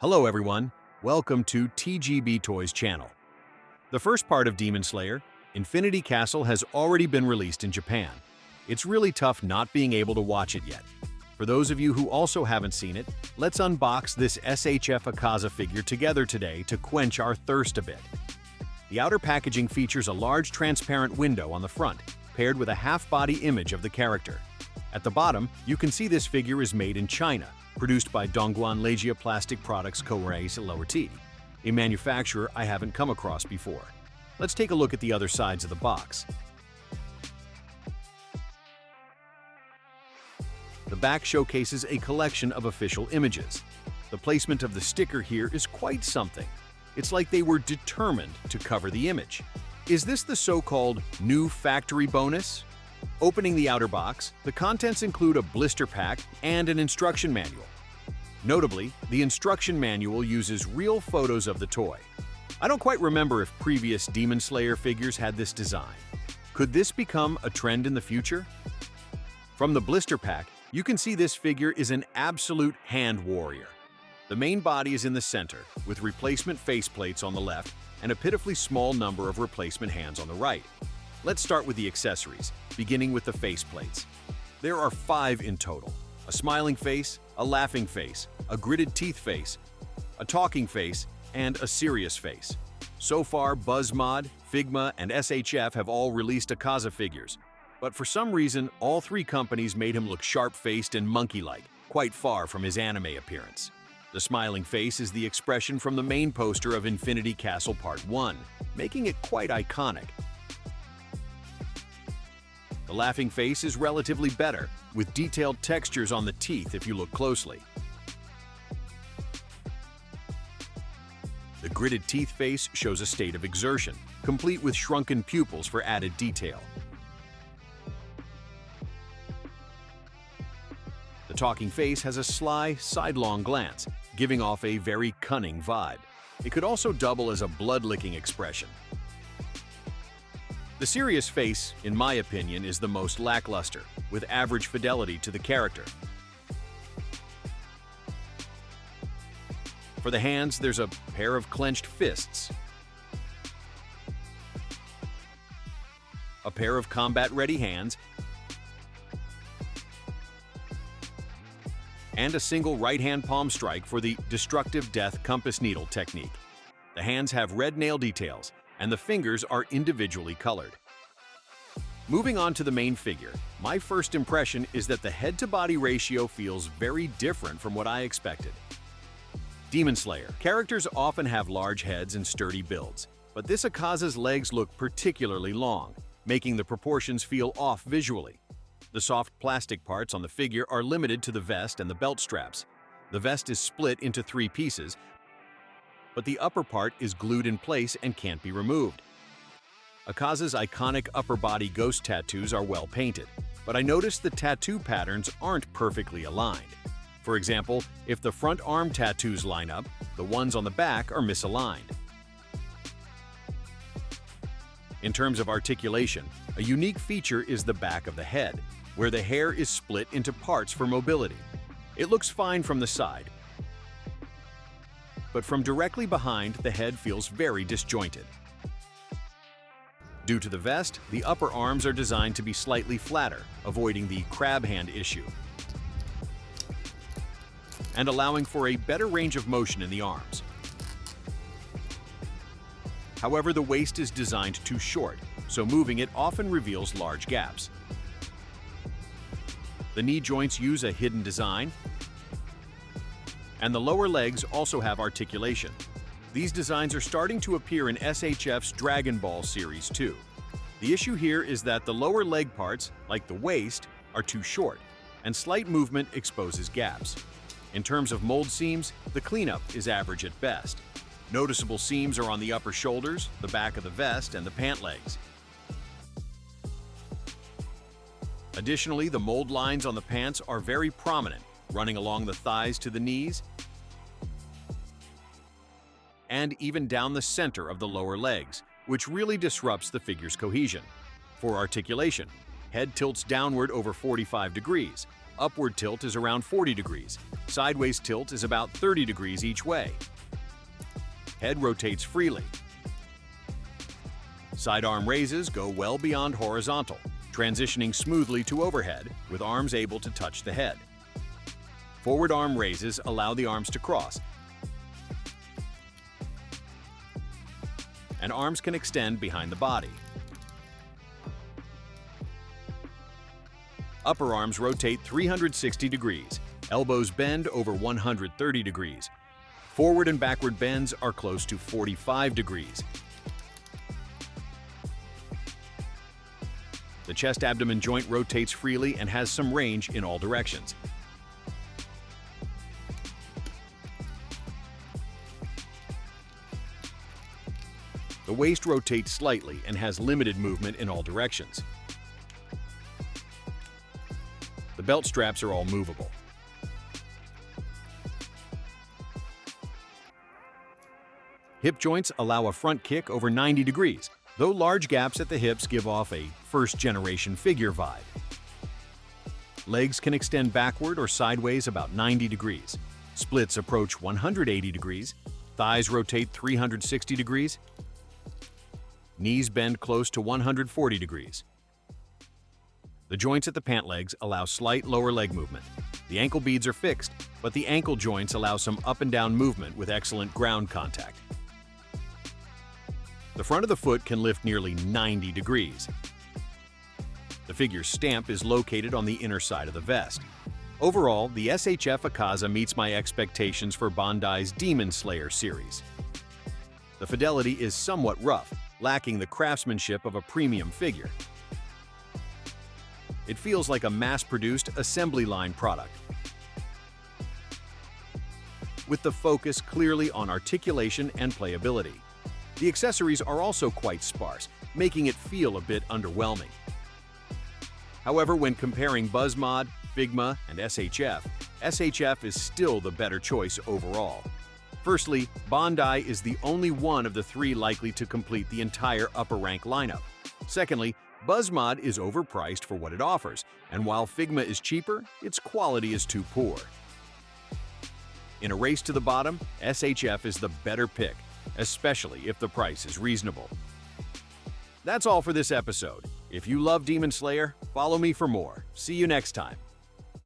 Hello everyone, welcome to TGBtoys channel. The first part of Demon Slayer, Infinity Castle, has already been released in Japan. It's really tough not being able to watch it yet. For those of you who also haven't seen it, let's unbox this SHF Akaza figure together today to quench our thirst a bit. The outer packaging features a large transparent window on the front, paired with a half-body image of the character. At the bottom, you can see this figure is made in China, produced by Dongguan Legia Plastic Products Co. Ltd., a manufacturer I haven't come across before. Let's take a look at the other sides of the box. The back showcases a collection of official images. The placement of the sticker here is quite something. It's like they were determined to cover the image. Is this the so-called new factory bonus? Opening the outer box, the contents include a blister pack and an instruction manual. Notably, the instruction manual uses real photos of the toy. I don't quite remember if previous Demon Slayer figures had this design. Could this become a trend in the future? From the blister pack, you can see this figure is an absolute hand warrior. The main body is in the center, with replacement faceplates on the left and a pitifully small number of replacement hands on the right. Let's start with the accessories, beginning with the faceplates. There are 5 in total: a smiling face, a laughing face, a gritted teeth face, a talking face, and a serious face. So far, BuzzMod, Figma, and SHF have all released Akaza figures, but for some reason, all 3 companies made him look sharp-faced and monkey-like, quite far from his anime appearance. The smiling face is the expression from the main poster of Infinity Castle Part 1, making it quite iconic. The laughing face is relatively better, with detailed textures on the teeth if you look closely. The gritted teeth face shows a state of exertion, complete with shrunken pupils for added detail. The talking face has a sly, sidelong glance, giving off a very cunning vibe. It could also double as a blood-licking expression. The serious face, in my opinion, is the most lackluster, with average fidelity to the character. For the hands, there's a pair of clenched fists, a pair of combat-ready hands, and a single right-hand palm strike for the destructive death compass needle technique. The hands have red nail details, and the fingers are individually colored. Moving on to the main figure, my first impression is that the head-to-body ratio feels very different from what I expected. Demon Slayer characters often have large heads and sturdy builds, but this Akaza's legs look particularly long, making the proportions feel off visually. The soft plastic parts on the figure are limited to the vest and the belt straps. The vest is split into 3 pieces, but the upper part is glued in place and can't be removed. Akaza's iconic upper body ghost tattoos are well painted, but I noticed the tattoo patterns aren't perfectly aligned. For example, if the front arm tattoos line up, the ones on the back are misaligned. In terms of articulation, a unique feature is the back of the head, where the hair is split into parts for mobility. It looks fine from the side, but from directly behind, the head feels very disjointed. Due to the vest, the upper arms are designed to be slightly flatter, avoiding the crab hand issue, and allowing for a better range of motion in the arms. However, the waist is designed too short, so moving it often reveals large gaps. The knee joints use a hidden design, and the lower legs also have articulation. These designs are starting to appear in SHF's Dragon Ball series too. The issue here is that the lower leg parts, like the waist, are too short, and slight movement exposes gaps. In terms of mold seams, the cleanup is average at best. Noticeable seams are on the upper shoulders, the back of the vest, and the pant legs. Additionally, the mold lines on the pants are very prominent, running along the thighs to the knees, and even down the center of the lower legs, which really disrupts the figure's cohesion. For articulation, head tilts downward over 45 degrees, Upward tilt is around 40 degrees. Sideways tilt is about 30 degrees each way. Head rotates freely. Sidearm raises go well beyond horizontal, transitioning smoothly to overhead, with arms able to touch the head. Forward arm raises allow the arms to cross, and arms can extend behind the body. Upper arms rotate 360 degrees. Elbows bend over 130 degrees. Forward and backward bends are close to 45 degrees. The chest-abdomen joint rotates freely and has some range in all directions. The waist rotates slightly and has limited movement in all directions. The belt straps are all movable. Hip joints allow a front kick over 90 degrees, though large gaps at the hips give off a first-generation figure vibe. Legs can extend backward or sideways about 90 degrees. Splits approach 180 degrees. Thighs rotate 360 degrees. Knees bend close to 140 degrees. The joints at the pant legs allow slight lower leg movement. The ankle beads are fixed, but the ankle joints allow some up and down movement with excellent ground contact. The front of the foot can lift nearly 90 degrees. The figure's stamp is located on the inner side of the vest. Overall, the SHF Akaza meets my expectations for Bandai's Demon Slayer series. The fidelity is somewhat rough, lacking the craftsmanship of a premium figure. It feels like a mass-produced assembly line product, with the focus clearly on articulation and playability. The accessories are also quite sparse, making it feel a bit underwhelming. However, when comparing BuzzMod, Figma, and SHF, SHF is still the better choice overall. Firstly, Bandai is the only one of the three likely to complete the entire upper rank lineup. Secondly, BuzzMod is overpriced for what it offers, and while Figma is cheaper, its quality is too poor. In a race to the bottom, SHF is the better pick, especially if the price is reasonable. That's all for this episode. If you love Demon Slayer, follow me for more. See you next time.